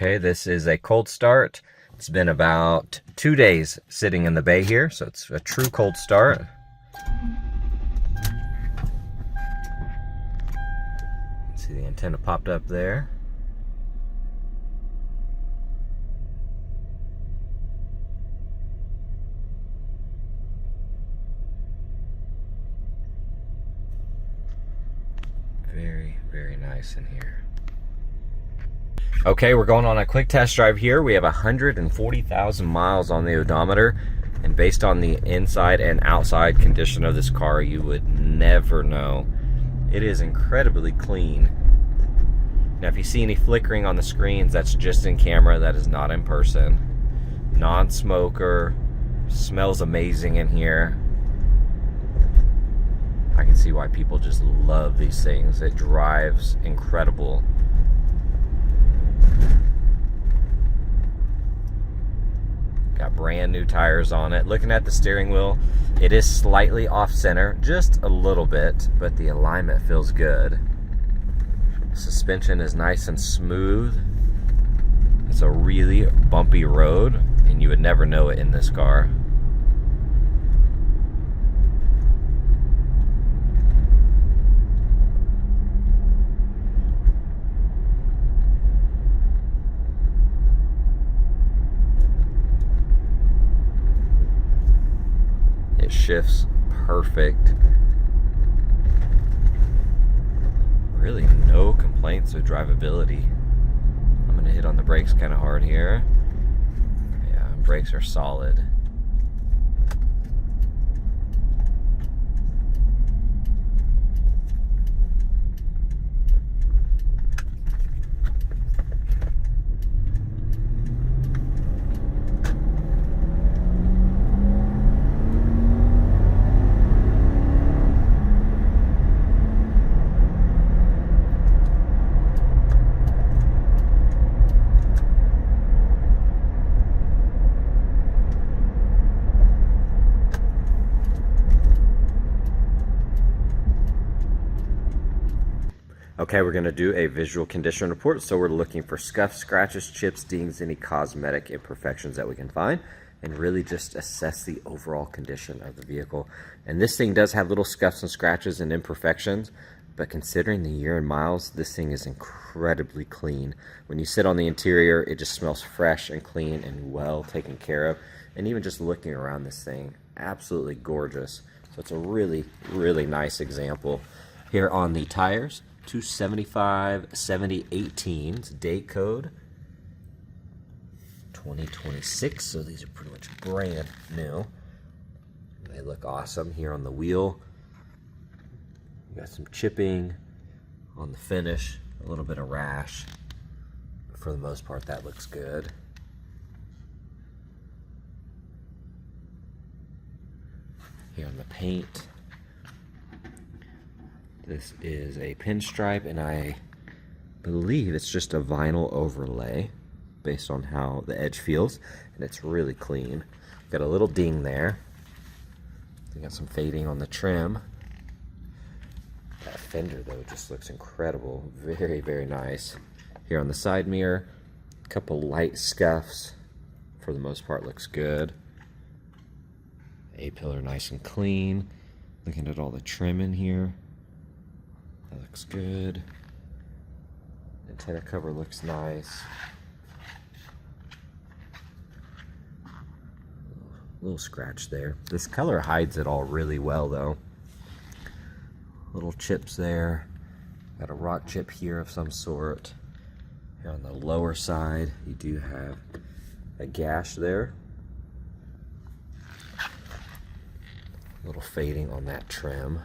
Okay, this is a cold start. It's been about 2 days sitting in the bay here, so it's a true cold start. See the antenna popped up there. Very, very nice in here. Okay, we're going on a quick test drive here. We have 140,000 miles on the odometer, and based on the inside and outside condition of this car, you would never know. It is incredibly clean. Now, if you see any flickering on the screens, that's just in camera, that is not in person. Non-smoker, smells amazing in here. I can see why people just love these things. It drives incredible. Got brand new tires on it. Looking at the steering wheel, it is slightly off center, just a little bit, but the alignment feels good. Suspension is nice and smooth. It's a really bumpy road, and you would never know it in this car. It shifts perfect. Really no complaints with drivability. I'm gonna hit on the brakes kind of hard here. Yeah, brakes are solid. Okay, we're gonna do a visual condition report. So we're looking for scuffs, scratches, chips, dings, any cosmetic imperfections that we can find, and really just assess the overall condition of the vehicle. And this thing does have little scuffs and scratches and imperfections, but considering the year and miles, this thing is incredibly clean. When you sit on the interior, it just smells fresh and clean and well taken care of. And even just looking around this thing, absolutely gorgeous. So it's a really, really nice example. Here on the tires, 275/70/18, date code 2026, so these are pretty much brand new. They look awesome. Here on the wheel, you got some chipping on the finish, a little bit of rash, but for the most part that looks good. Here on the paint, this is a pinstripe, and I believe it's just a vinyl overlay based on how the edge feels, and it's really clean. Got a little ding there. We got some fading on the trim. That fender though just looks incredible. Very, very nice. Here on the side mirror, a couple light scuffs. For the most part looks good. A-pillar nice and clean. Looking at all the trim in here. That looks good. Antenna cover looks nice. Little scratch there. This color hides it all really well though. Little chips there. Got a rock chip here of some sort. Here on the lower side, you do have a gash there. Little fading on that trim.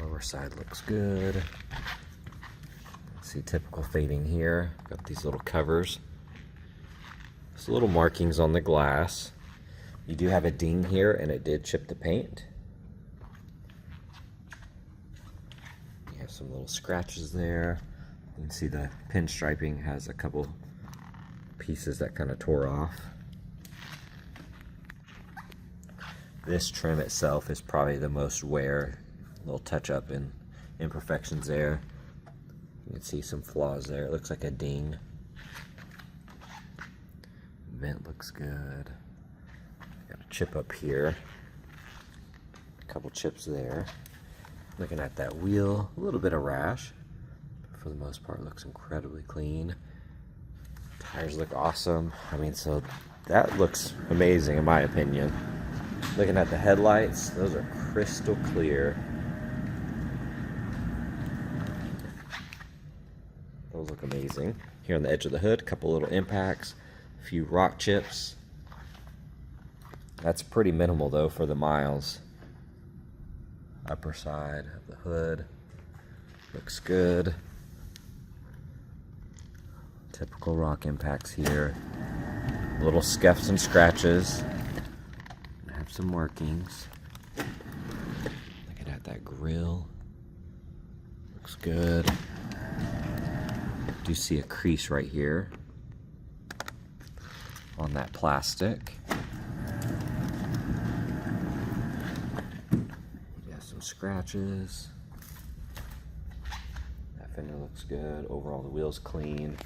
Lower side looks good. See typical fading here. Got these little covers. There's little markings on the glass. You do have a ding here, and it did chip the paint. You have some little scratches there. You can see the pinstriping has a couple pieces that kind of tore off. This trim itself is probably the most wear. A little touch up and imperfections there. You can see some flaws there. It looks like a ding. vent looks good. Got a chip up here. A couple chips there. Looking at that wheel, a little bit of rash. For the most part, looks incredibly clean. Tires look awesome. I mean, so that looks amazing in my opinion. Looking at the headlights, those are crystal clear. Those look amazing. Here on the edge of the hood, a couple little impacts, a few rock chips. That's pretty minimal though for the miles. Upper side of the hood looks good. Typical rock impacts here. Little scuffs and scratches. I have some markings. Looking at that grill. Looks good. Do see a crease right here on that plastic. Got some scratches. That fender looks good. Overall, the wheel's clean.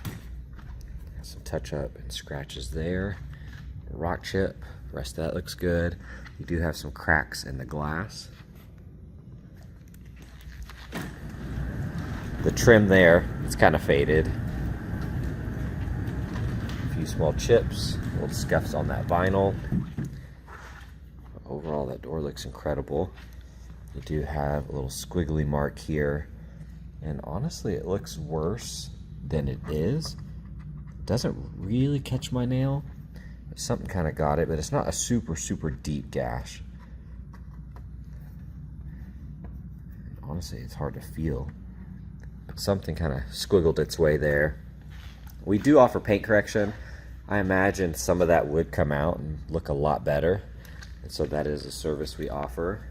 Got some touch up and scratches there. Rock chip. The rest of that looks good. You do have some cracks in the glass. The trim there, it's kind of faded. A few small chips, little scuffs on that vinyl. Overall, that door looks incredible. You do have a little squiggly mark here, and honestly, it looks worse than it is. It doesn't really catch my nail. Something kind of got it, but it's not a super deep gash. Honestly, it's hard to feel. Something kind of squiggled its way there. We do offer paint correction. I imagine some of that would come out and look a lot better, and so that is a service we offer.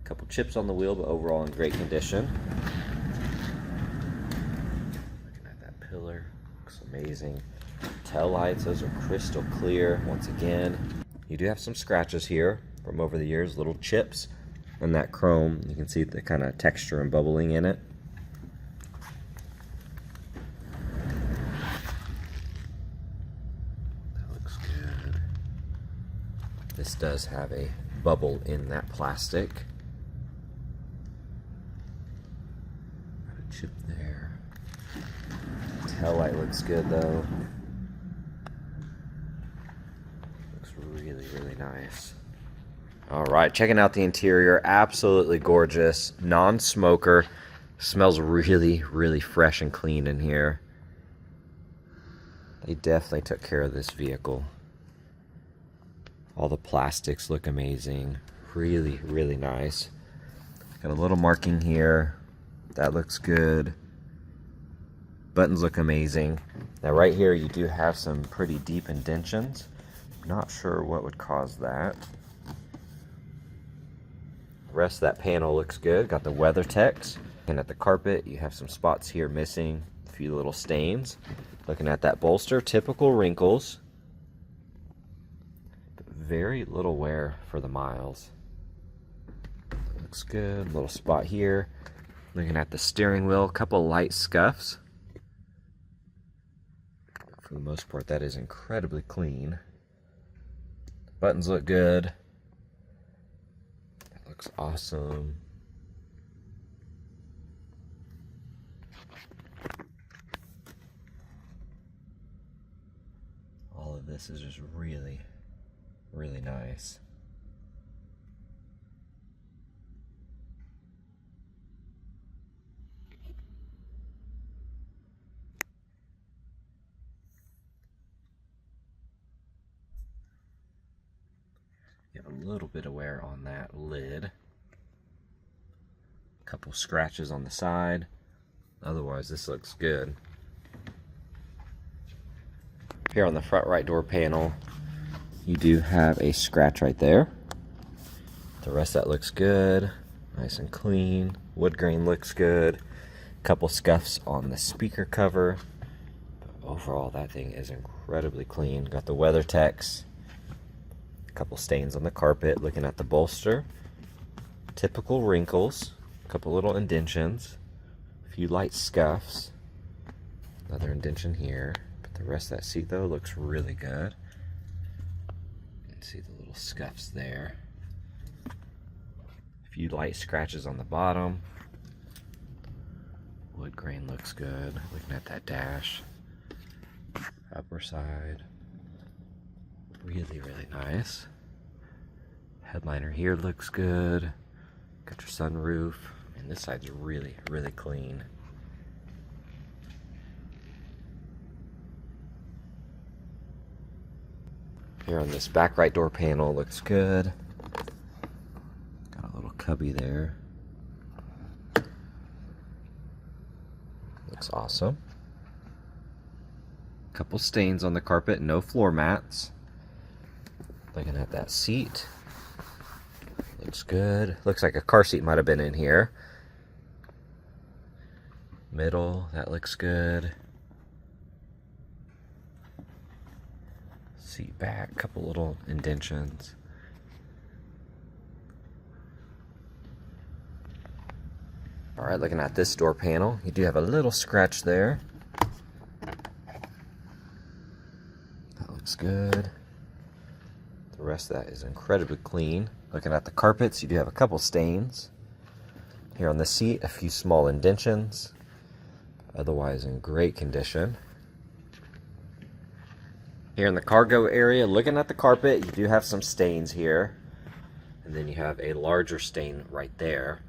A couple chips on the wheel, but overall in great condition. Looking at that pillar, looks amazing. Tail lights, those are crystal clear. Once again, you do have some scratches here from over the years, little chips, and that chrome. You can see the kind of texture and bubbling in it. This does have a bubble in that plastic. Got a chip there. Tail light looks good though. Looks really nice. All right, checking out the interior. Absolutely gorgeous. Non-smoker. Smells really fresh and clean in here. They definitely took care of this vehicle. All the plastics look amazing. Really nice. Got a little marking here. That looks good. Buttons look amazing. Now right here you do have some pretty deep indentions. Not sure what would cause that. The rest of that panel looks good. Got the weather text. And at the carpet you have some spots here missing. A few little stains. Looking at that bolster, typical wrinkles. Very little wear for the miles. Looks good. Little spot here. Looking at the steering wheel, a couple light scuffs. For the most part, that is incredibly clean. Buttons look good. That looks awesome. All of this is just really nice. You have a little bit of wear on that lid. A couple scratches on the side. Otherwise, this looks good. Here on the front right door panel, you do have a scratch right there. The rest of that looks good. Nice and clean. Wood grain looks good. A couple scuffs on the speaker cover. But overall, that thing is incredibly clean. Got the weather text. A couple stains on the carpet. Looking at the bolster. Typical wrinkles. A couple little indentions. A few light scuffs. Another indention here. But The rest of that seat though looks really good. You can see the little scuffs there. A few light scratches on the bottom. Wood grain looks good. Looking at that dash. Upper side. Really, really nice. Headliner here looks good. Got your sunroof. And this side's really, really clean. Here on this back right door panel looks good. Got a little cubby there. Looks awesome. Couple stains on the carpet, no floor mats. Looking at that seat. Looks good. Looks like a car seat might have been in here. Middle, that looks good. Seat back, couple little indentions. Alright, looking at this door panel, you do have a little scratch there. That looks good. The rest of that is incredibly clean. Looking at the carpets, you do have a couple stains. Here on the seat, a few small indentions. Otherwise in great condition. Here in the cargo area, looking at the carpet, you do have some stains here. And then you have a larger stain right there.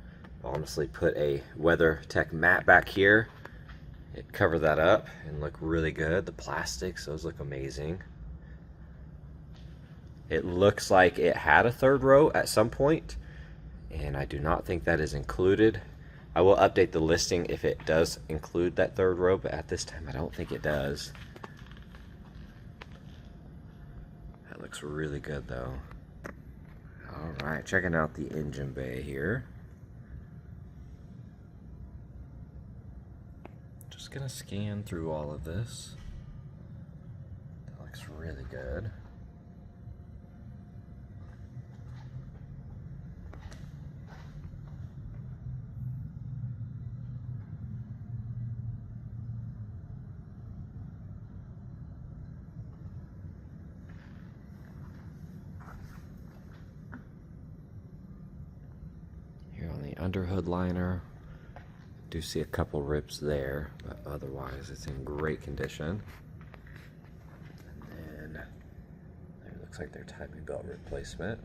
I'll honestly put a WeatherTech mat back here. It cover that up and look really good. The plastics, those look amazing. It looks like it had a third row at some point, and I do not think that is included. I will update the listing if it does include that third row, but at this time I don't think it does. That looks really good though. Alright, checking out the engine bay here. Just gonna scan through all of this. That looks really good. Underhood liner, do see a couple rips there, but otherwise it's in great condition. And then it looks like their timing belt replacement.